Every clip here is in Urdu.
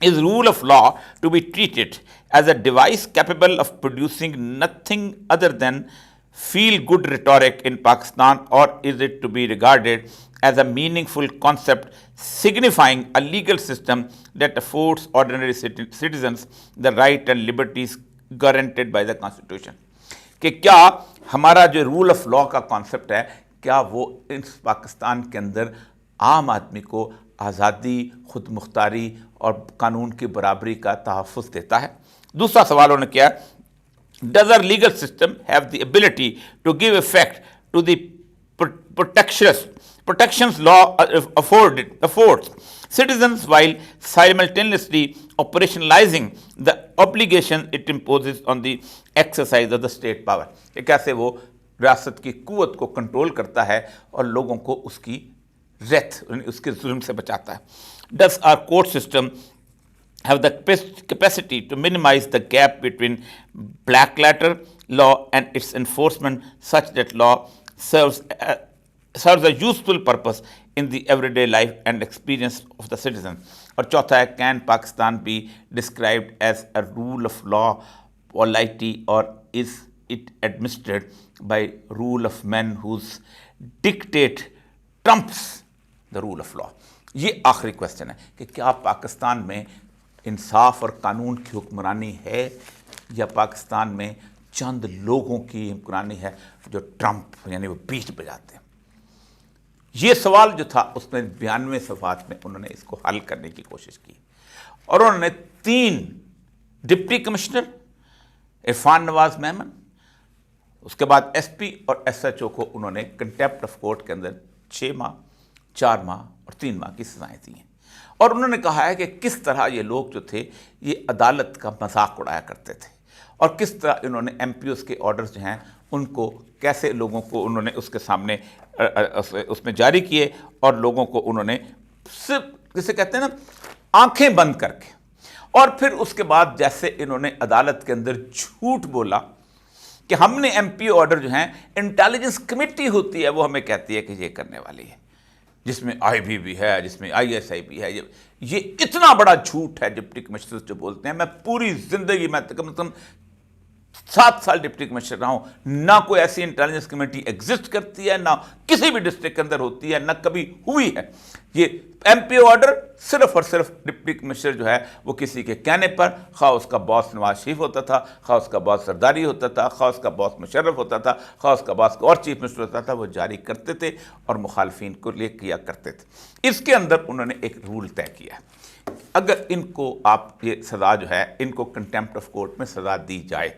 is rule of law to be treated as a device capable of producing nothing other than feel-good rhetoric in Pakistan, or is it to be regarded as a meaningful concept signifying a legal system that affords ordinary citizens the right and liberties guaranteed by the Constitution? کہ کیا ہمارا جو رول آف لا کا کانسیپٹ ہے کیا وہ اس پاکستان کے اندر عام آدمی کو آزادی، خود مختاری اور قانون کی برابری کا تحفظ دیتا ہے؟ دوسرا سوال انہوں نے کیا، does our legal system have the ability to give effect to the protections law affords citizens while simultaneously operationalizing the obligation it imposes on the exercise of the state power؟ کہ کیسے وہ ریاست کی قوت کو کنٹرول کرتا ہے اور لوگوں کو اس کی ریت، اس کے ظلم سے بچاتا ہے۔ Does our court system have the capacity to minimize the gap between black letter law and its enforcement such that law serves a useful purpose in the everyday life and experience of the citizen؟ اور چوتھا ہے، can Pakistan be described as a rule of law polity, or is it administered by rule of men whose dictate trumps the rule of law؟ یہ آخری کویسچن ہے کہ کیا پاکستان میں انصاف اور قانون کی حکمرانی ہے یا پاکستان میں چند لوگوں کی حکمرانی ہے جو ٹرمپ یعنی وہ بیچ بجاتے ہیں؟ یہ سوال جو تھا اس میں 92 صفحات میں انہوں نے اس کو حل کرنے کی کوشش کی، اور انہوں نے 3 ڈپٹی کمشنر عرفان نواز میمن، اس کے بعد ایس پی اور ایس ایچ او کو انہوں نے کنٹیمپٹ آف کورٹ کے اندر 6 ماہ 4 ماہ اور 3 ماہ کی سزائیں دی ہیں، اور انہوں نے کہا ہے کہ کس طرح یہ لوگ جو تھے یہ عدالت کا مذاق اڑایا کرتے تھے، اور کس طرح انہوں نے ایم پی اوز کے آرڈرز جو ہیں ان کو کیسے لوگوں کو انہوں نے اس کے سامنے اس میں جاری کیے، اور لوگوں کو انہوں نے صرف جسے کہتے ہیں نا آنکھیں بند کر کے، اور پھر اس کے بعد جیسے انہوں نے عدالت کے اندر جھوٹ بولا کہ ہم نے ایم پی او آرڈر جو ہیں انٹیلیجنس کمیٹی ہوتی ہے وہ ہمیں کہتی ہے کہ یہ کرنے والی ہے، جس میں آئی بی بھی ہے، جس میں آئی ایس آئی بھی ہے۔ یہ اتنا بڑا جھوٹ ہے ڈپٹی کمشنر جو بولتے ہیں۔ میں پوری زندگی میں کم از کم 7 سال ڈپٹی کمشنر رہا ہوں، نہ کوئی ایسی انٹیلیجنس کمیٹی ایگزسٹ کرتی ہے، نہ کسی بھی ڈسٹرکٹ کے اندر ہوتی ہے، نہ کبھی ہوئی ہے۔ یہ ایم پی او آرڈر صرف اور صرف ڈپٹی کمشنر جو ہے وہ کسی کے کہنے پر، خواہ اس کا باس نواز شریف ہوتا تھا، خواہ اس کا باس زرداری ہوتا تھا، خواہ اس کا باس مشرف ہوتا تھا، خواہ اس کا باس اور چیف منسٹر ہوتا تھا، وہ جاری کرتے تھے اور مخالفین کو لے کیا کرتے تھے۔ اس کے اندر انہوں نے ایک رول طے کیا ہے، اگر ان کو آپ یہ سزا جو ہے ان کو کنٹیمپٹ آف کورٹ میں سزا دی جائے،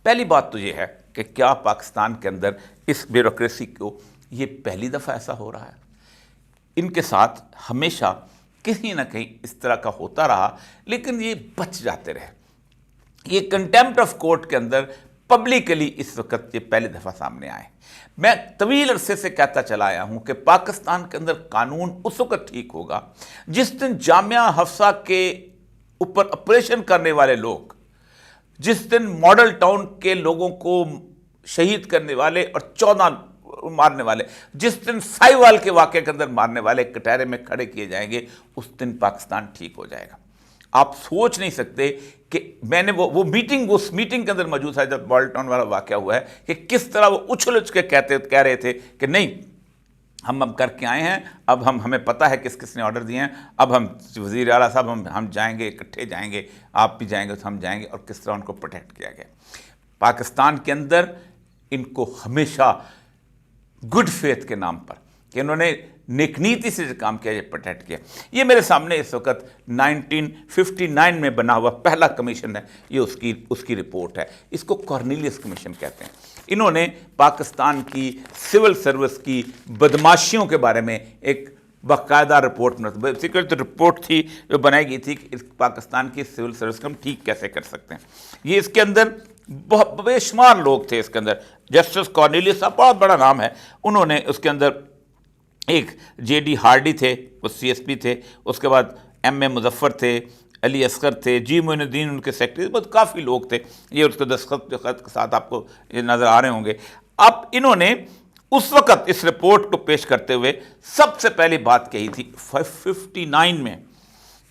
پہلی بات تو یہ ہے کہ کیا پاکستان کے اندر اس بیوروکریسی کو یہ پہلی دفعہ ایسا ہو رہا ہے؟ ان کے ساتھ ہمیشہ کہیں نہ کہیں اس طرح کا ہوتا رہا، لیکن یہ بچ جاتے رہے۔ یہ کنٹیمپٹ آف کورٹ کے اندر پبلکلی اس وقت یہ پہلی دفعہ سامنے آئے۔ میں طویل عرصے سے کہتا چلا آیا ہوں کہ پاکستان کے اندر قانون اس وقت ٹھیک ہوگا جس دن جامعہ حفصہ کے اوپر آپریشن کرنے والے لوگ، جس دن ماڈل ٹاؤن کے لوگوں کو شہید کرنے والے اور 14 مارنے والے، جس دن سائیوال کے واقعے کے اندر مارنے والے کٹہرے میں کھڑے کیے جائیں گے، اس دن پاکستان ٹھیک ہو جائے گا۔ آپ سوچ نہیں سکتے کہ میں نے وہ میٹنگ اس میٹنگ کے اندر موجود تھا جب ماڈل ٹاؤن والا واقعہ ہوا ہے، کہ کس طرح وہ اچھل کے کہہ رہے تھے کہ نہیں ہم کر کے آئے ہیں، اب ہمیں پتہ ہے کس کس نے آرڈر دیے ہیں، اب ہم وزیر اعلیٰ صاحب ہم جائیں گے، اکٹھے جائیں گے، آپ بھی جائیں گے تو ہم جائیں گے، اور کس طرح ان کو پروٹیکٹ کیا گیا۔ پاکستان کے اندر ان کو ہمیشہ گڈ فیتھ کے نام پر کہ انہوں نے نیک نیتی سے جو کام کیا یہ پروٹیکٹ کیا۔ یہ میرے سامنے اس وقت 1959 میں بنا ہوا پہلا کمیشن ہے، یہ اس کی رپورٹ ہے، اس کو کارنیلیس کمیشن کہتے ہیں۔ انہوں نے پاکستان کی سول سروس کی بدماشیوں کے بارے میں ایک باقاعدہ رپورٹ سیکرٹ رپورٹ تھی جو بنائی گئی تھی کہ پاکستان کی سول سروس کو ہم ٹھیک کیسے کر سکتے ہیں۔ یہ اس کے اندر بہت بے شمار لوگ تھے، اس کے اندر جسٹس کارنیلیس صاحب بہت بڑا نام ہے، انہوں نے اس کے اندر ایک جے ڈی ہارڈی تھے، وہ سی ایس پی تھے، اس کے بعد ایم اے مظفر تھے، علی اصغر تھے، جی معین الدین ان کے سیکرٹری، بہت کافی لوگ تھے۔ یہ اس کے دستخط کے ساتھ آپ کو یہ نظر آ رہے ہوں گے۔ اب انہوں نے اس وقت اس رپورٹ کو پیش کرتے ہوئے سب سے پہلی بات کہی تھی 59 میں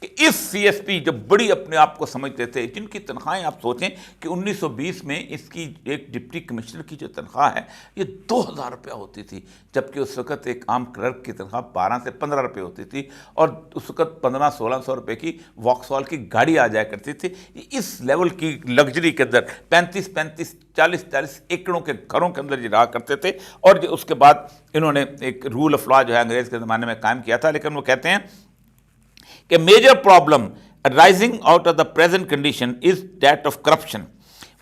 کہ اس سی ایس پی جو بڑی اپنے آپ کو سمجھتے تھے، جن کی تنخواہیں آپ سوچیں کہ 1920 میں اس کی ایک ڈپٹی کمشنر کی جو تنخواہ ہے یہ 2000 روپیہ ہوتی تھی، جبکہ اس وقت ایک عام کلرک کی تنخواہ 12 سے 15 روپے ہوتی تھی، اور اس وقت 1500-1600 روپے کی واکسال کی گاڑی آ جایا کرتی تھی۔ اس لیول کی لگژری کے اندر 35-40 ایکڑوں کے گھروں کے اندر یہ رہا کرتے تھے، اور اس کے بعد انہوں نے ایک رول آف لا جو ہے انگریز کے زمانے میں قائم کیا تھا۔ لیکن وہ کہتے ہیں کہ major problem arising out of the present condition is that of corruption.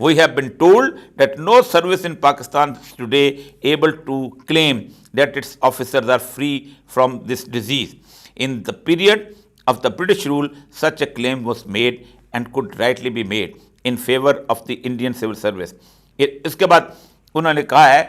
We have been told that no service in Pakistan is today able to claim that its officers are free from this disease. In the period of the British rule, such a claim was made and could rightly be made in favor of the Indian civil service. اس کے بعد انہوں نے کہا ہے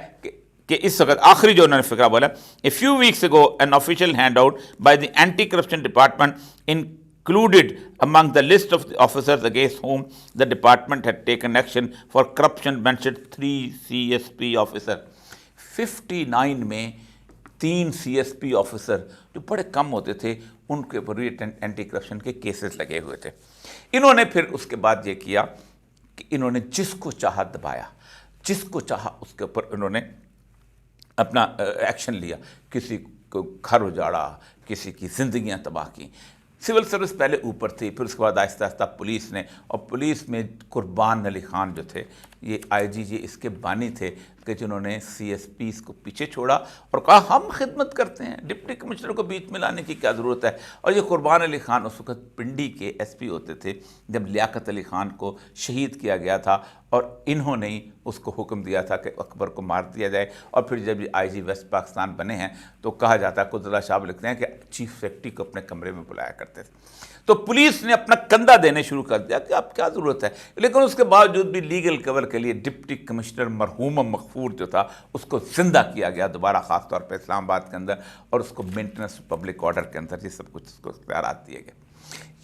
کہ اس وقت آخری جو انہوں نے فقرہ بولا، اے few weeks ago an official hand out by the anti corruption department included among the list of the officers against whom the department had taken action for corruption mentioned 3 CSP officer. 59 میں 3 CSP آفیسر جو بڑے کم ہوتے تھے ان کے اوپر بھی اینٹی کرپشن کے کیسز لگے ہوئے تھے۔ انہوں نے پھر اس کے بعد یہ کیا کہ انہوں نے جس کو چاہا دبایا، جس کو چاہا اس کے اوپر انہوں نے اپنا ایکشن لیا، کسی کو گھر اجاڑا، کسی کی زندگیاں تباہ کی۔ سول سروس پہلے اوپر تھی، پھر اس کے بعد آہستہ آہستہ پولیس نے، اور پولیس میں قربان علی خان جو تھے یہ آئی جی جی اس کے بانی تھے کہ جنہوں نے سی ایس پیز کو پیچھے چھوڑا اور کہا ہم خدمت کرتے ہیں، ڈپٹی کمشنر کو بیچ میں لانے کی کیا ضرورت ہے۔ اور یہ قربان علی خان اس وقت پنڈی کے ایس پی ہوتے تھے جب لیاقت علی خان کو شہید کیا گیا تھا، اور انہوں نے ہی اس کو حکم دیا تھا کہ اکبر کو مار دیا جائے۔ اور پھر جب یہ آئی جی ویسٹ پاکستان بنے ہیں تو کہا جاتا ہے، قدرت صاحب لکھتے ہیں کہ چیف سیکرٹری کو اپنے کمرے میں بلایا کرتے تھے۔ تو پولیس نے اپنا کندھا دینے شروع کر دیا کہ اب کیا ضرورت ہے، لیکن اس کے باوجود بھی لیگل کور کے لیے ڈپٹی کمشنر مرحوم مغفور جو تھا اس کو زندہ کیا گیا دوبارہ، خاص طور پہ اسلام آباد کے اندر، اور اس کو مینٹننس پبلک آرڈر کے اندر یہ سب کچھ اس کو اختیارات دیے گئے۔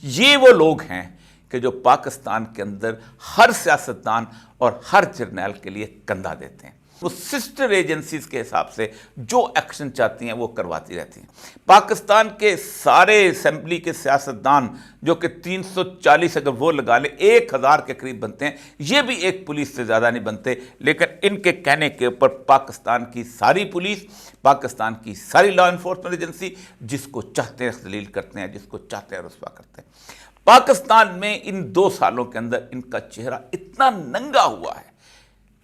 یہ وہ لوگ ہیں کہ جو پاکستان کے اندر ہر سیاستدان اور ہر جرنیل کے لیے کندھا دیتے ہیں۔ وہ سسٹر ایجنسیز کے حساب سے جو ایکشن چاہتی ہیں وہ کرواتی رہتی ہیں۔ پاکستان کے سارے اسمبلی کے سیاستدان جو کہ 340 اگر وہ لگا لیں 1000 کے قریب بنتے ہیں، یہ بھی ایک پولیس سے زیادہ نہیں بنتے، لیکن ان کے کہنے کے اوپر پاکستان کی ساری پولیس، پاکستان کی ساری لا انفورسمنٹ ایجنسی جس کو چاہتے ہیں ذلیل کرتے ہیں، جس کو چاہتے ہیں رسوا کرتے ہیں۔ پاکستان میں ان 2 سالوں کے اندر ان کا چہرہ اتنا ننگا ہوا ہے،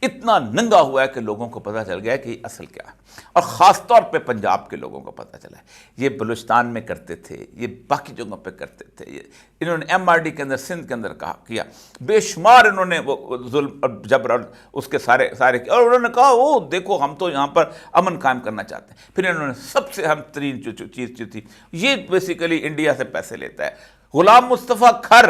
اتنا ننگا ہوا ہے کہ لوگوں کو پتہ چل گیا ہے کہ یہ اصل کیا ہے، اور خاص طور پہ پنجاب کے لوگوں کو پتہ چلا ہے۔ یہ بلوچستان میں کرتے تھے، یہ باقی جگہوں پہ کرتے تھے، انہوں نے ایم آر ڈی کے اندر، سندھ کے اندر کیا، بے شمار انہوں نے وہ ظلم اور جبر اور اس کے سارے اور انہوں نے کہا او دیکھو ہم تو یہاں پر امن قائم کرنا چاہتے ہیں۔ پھر انہوں نے سب سے اہم ترین چیز جو تھی، یہ بیسیکلی انڈیا سے پیسے لیتا ہے۔ غلام مصطفیٰ کھر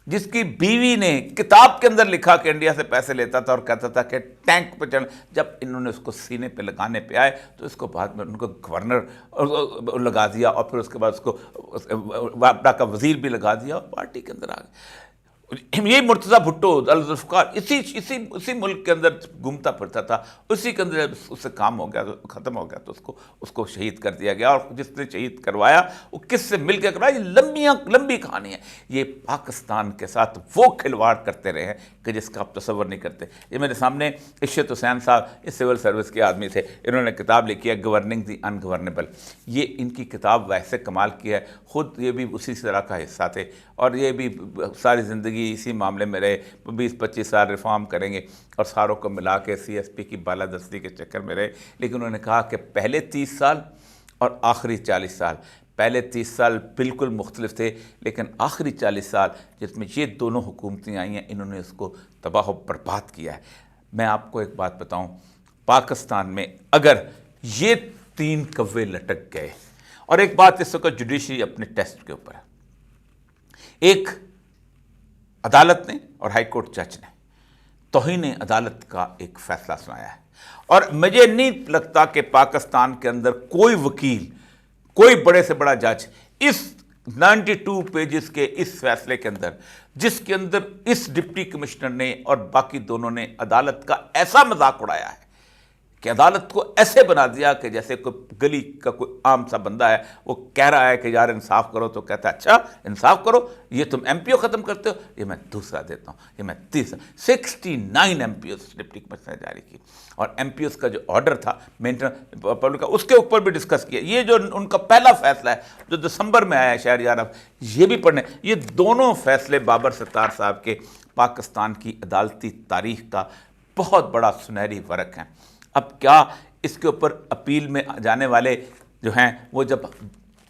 جس کی بیوی نے کتاب کے اندر لکھا کہ انڈیا سے پیسے لیتا تھا اور کہتا تھا کہ ٹینک پہ چڑھ، جب انہوں نے اس کو سینے پہ لگانے پہ آئے تو اس کو بعد میں ان کو گورنر لگا دیا، اور پھر اس کے بعد اس کو واپڈا کا وزیر بھی لگا دیا، اور پارٹی کے اندر آ گئے۔ یہ مرتضیٰ بھٹو الذوالفقار اسی ملک کے اندر گھومتا پھرتا تھا، اسی کے اندر اس سے کام ہو گیا تو ختم ہو گیا تو اس کو شہید کر دیا گیا، اور جس نے شہید کروایا وہ کس سے مل کے کروایا، یہ لمبی کہانی ہے۔ یہ پاکستان کے ساتھ وہ کھلواڑ کرتے رہے ہیں کہ جس کا آپ تصور نہیں کرتے۔ یہ میرے سامنے عشرت حسین صاحب اس سول سروس کے آدمی تھے، انہوں نے کتاب لکھی ہے گورننگ دی ان گورنیبل۔ یہ ان کی کتاب ویسے کمال کی ہے، خود یہ بھی اسی طرح کا حصہ تھے، اور یہ بھی ساری زندگی اسی معاملے میں رہے، 20-25 سال ریفارم کریں گے اور ساروں کو ملا کے سی ایس پی کی بالادستی کے چکر میں رہے۔ لیکن انہوں نے کہا کہ پہلے 30 سال اور آخری 40 سال، پہلے 30 سال بالکل مختلف تھے، لیکن آخری 40 سال جس میں یہ دونوں حکومتیں آئی ہیں انہوں نے اس کو تباہ و برباد کیا ہے۔ میں آپ کو ایک بات بتاؤں، پاکستان میں اگر یہ 3 کوے لٹک گئے، اور ایک بات اس وقت جوڈیشری اپنے ٹیسٹ کے اوپر ہے، ایک عدالت نے اور ہائی کورٹ جج نے توہین عدالت کا ایک فیصلہ سنایا ہے، اور مجھے نہیں لگتا کہ پاکستان کے اندر کوئی وکیل، کوئی بڑے سے بڑا جج اس 92 پیجز کے اس فیصلے کے اندر، جس کے اندر اس ڈپٹی کمشنر نے اور باقی دونوں نے عدالت کا ایسا مذاق اڑایا ہے کہ عدالت کو ایسے بنا دیا کہ جیسے کوئی گلی کا کوئی عام سا بندہ ہے، وہ کہہ رہا ہے کہ یار انصاف کرو، تو کہتا ہے اچھا انصاف کرو، یہ تم ایم پی او ختم کرتے ہو، یہ میں دوسرا دیتا ہوں، یہ میں تیسرا۔ 69 M P Os deputy commissioner نے جاری کی، اور ایم پی اوز کا جو آرڈر تھا مینٹیننس پبلک کا، اس کے اوپر بھی ڈسکس کیا۔ یہ جو ان کا پہلا فیصلہ ہے جو دسمبر میں آیا ہے شہریار، اب یہ بھی پڑھنے، یہ دونوں فیصلے بابر ستار صاحب کے پاکستان کی عدالتی تاریخ کا بہت بڑا سنہری ورق ہیں۔ اب کیا اس کے اوپر اپیل میں جانے والے جو ہیں وہ جب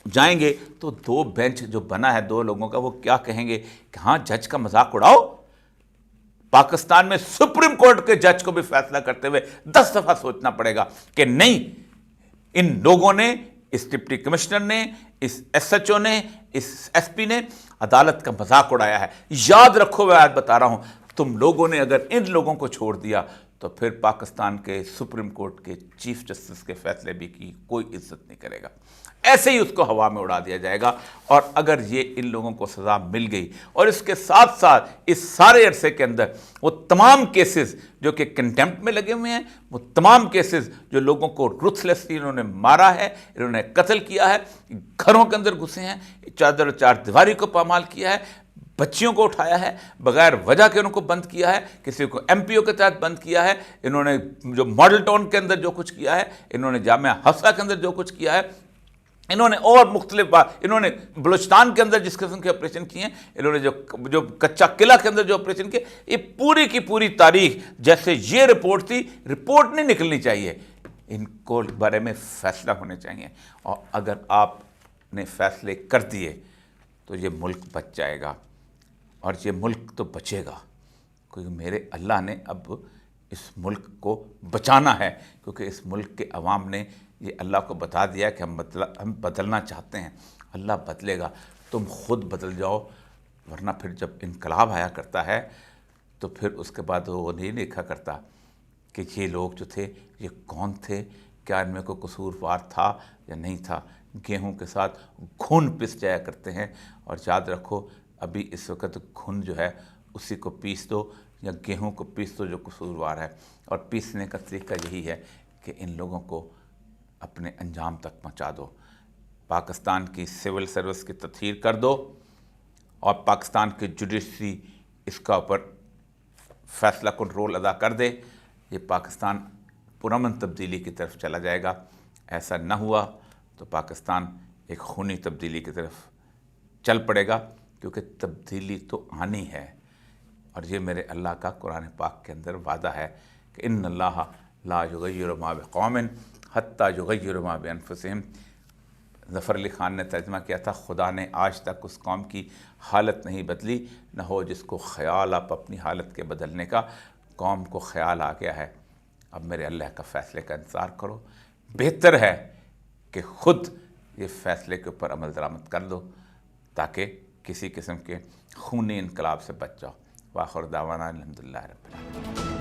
جائیں گے تو دو بینچ جو بنا ہے دو لوگوں کا، وہ کیا کہیں گے کہ ہاں جج کا مذاق اڑاؤ؟ پاکستان میں سپریم کورٹ کے جج کو بھی فیصلہ کرتے ہوئے 10 دفعہ سوچنا پڑے گا کہ نہیں، ان لوگوں نے، اس ڈپٹی کمشنر نے، اس ایس ایچ او نے، اس ایس پی نے عدالت کا مذاق اڑایا ہے۔ یاد رکھو، میں آج بتا رہا ہوں، تم لوگوں نے اگر ان لوگوں کو چھوڑ دیا تو پھر پاکستان کے سپریم کورٹ کے چیف جسٹس کے فیصلے بھی کی کوئی عزت نہیں کرے گا، ایسے ہی اس کو ہوا میں اڑا دیا جائے گا۔ اور اگر یہ ان لوگوں کو سزا مل گئی، اور اس کے ساتھ ساتھ اس سارے عرصے کے اندر وہ تمام کیسز جو کہ کنٹیمپٹ میں لگے ہوئے ہیں، وہ تمام کیسز جو لوگوں کو رuthlessly انہوں نے مارا ہے، انہوں نے قتل کیا ہے، گھروں کے اندر گھسے ہیں، چادر و چار دیواری کو پامال کیا ہے، بچیوں کو اٹھایا ہے، بغیر وجہ کے ان کو بند کیا ہے، کسی کو ایم پی او کے تحت بند کیا ہے، انہوں نے جو ماڈل ٹاؤن کے اندر جو کچھ کیا ہے، انہوں نے جامعہ حفصہ کے اندر جو کچھ کیا ہے، انہوں نے اور مختلف انہوں نے بلوچستان کے اندر جس قسم کے آپریشن کیے ہیں، انہوں نے جو کچا قلعہ کے اندر جو آپریشن کیے، یہ پوری کی پوری تاریخ جیسے یہ رپورٹ تھی، رپورٹ نہیں نکلنی چاہیے، ان کو بارے میں فیصلہ ہونے چاہیے۔ اور اگر آپ نے فیصلے کر دیے تو یہ ملک بچ جائے گا، اور یہ ملک تو بچے گا، کیونکہ میرے اللہ نے اب اس ملک کو بچانا ہے، کیونکہ اس ملک کے عوام نے یہ اللہ کو بتا دیا کہ ہم بدلنا چاہتے ہیں۔ اللہ بدلے گا، تم خود بدل جاؤ، ورنہ پھر جب انقلاب آیا کرتا ہے تو پھر اس کے بعد وہ نہیں دیکھا کرتا کہ یہ لوگ جو تھے یہ کون تھے، کیا ان میں کوئی قصوروار تھا یا نہیں تھا۔ گیہوں کے ساتھ گھن پس جایا کرتے ہیں، اور یاد رکھو ابھی اس وقت گھن جو ہے اسی کو پیس دو، یا گیہوں کو پیس دو جو قصوروار ہے، اور پیسنے کا طریقہ یہی ہے کہ ان لوگوں کو اپنے انجام تک پہنچا دو۔ پاکستان کی سول سروس کی تطہیر کر دو، اور پاکستان کی جوڈیشری اس کا اوپر فیصلہ کن رول ادا کر دے، یہ پاکستان پرامن تبدیلی کی طرف چلا جائے گا۔ ایسا نہ ہوا تو پاکستان ایک خونی تبدیلی کی طرف چل پڑے گا، کیونکہ تبدیلی تو آنی ہے، اور یہ میرے اللہ کا قرآن پاک کے اندر وعدہ ہے کہ ان اللہ لا یغیر ما بقوم حتی یغیروا ما بانفسہم۔ ظفر علی خان نے ترجمہ کیا تھا، خدا نے آج تک اس قوم کی حالت نہیں بدلی، نہ ہو جس کو خیال آپ اپنی حالت کے بدلنے کا۔ قوم کو خیال آ گیا ہے، اب میرے اللہ کا فیصلے کا انتظار کرو۔ بہتر ہے کہ خود یہ فیصلے کے اوپر عمل درآمد کر دو، تاکہ کسی قسم کے خونی انقلاب سے بچ جاؤ۔ وآخر دعوانا الحمدللہ رب العالمین۔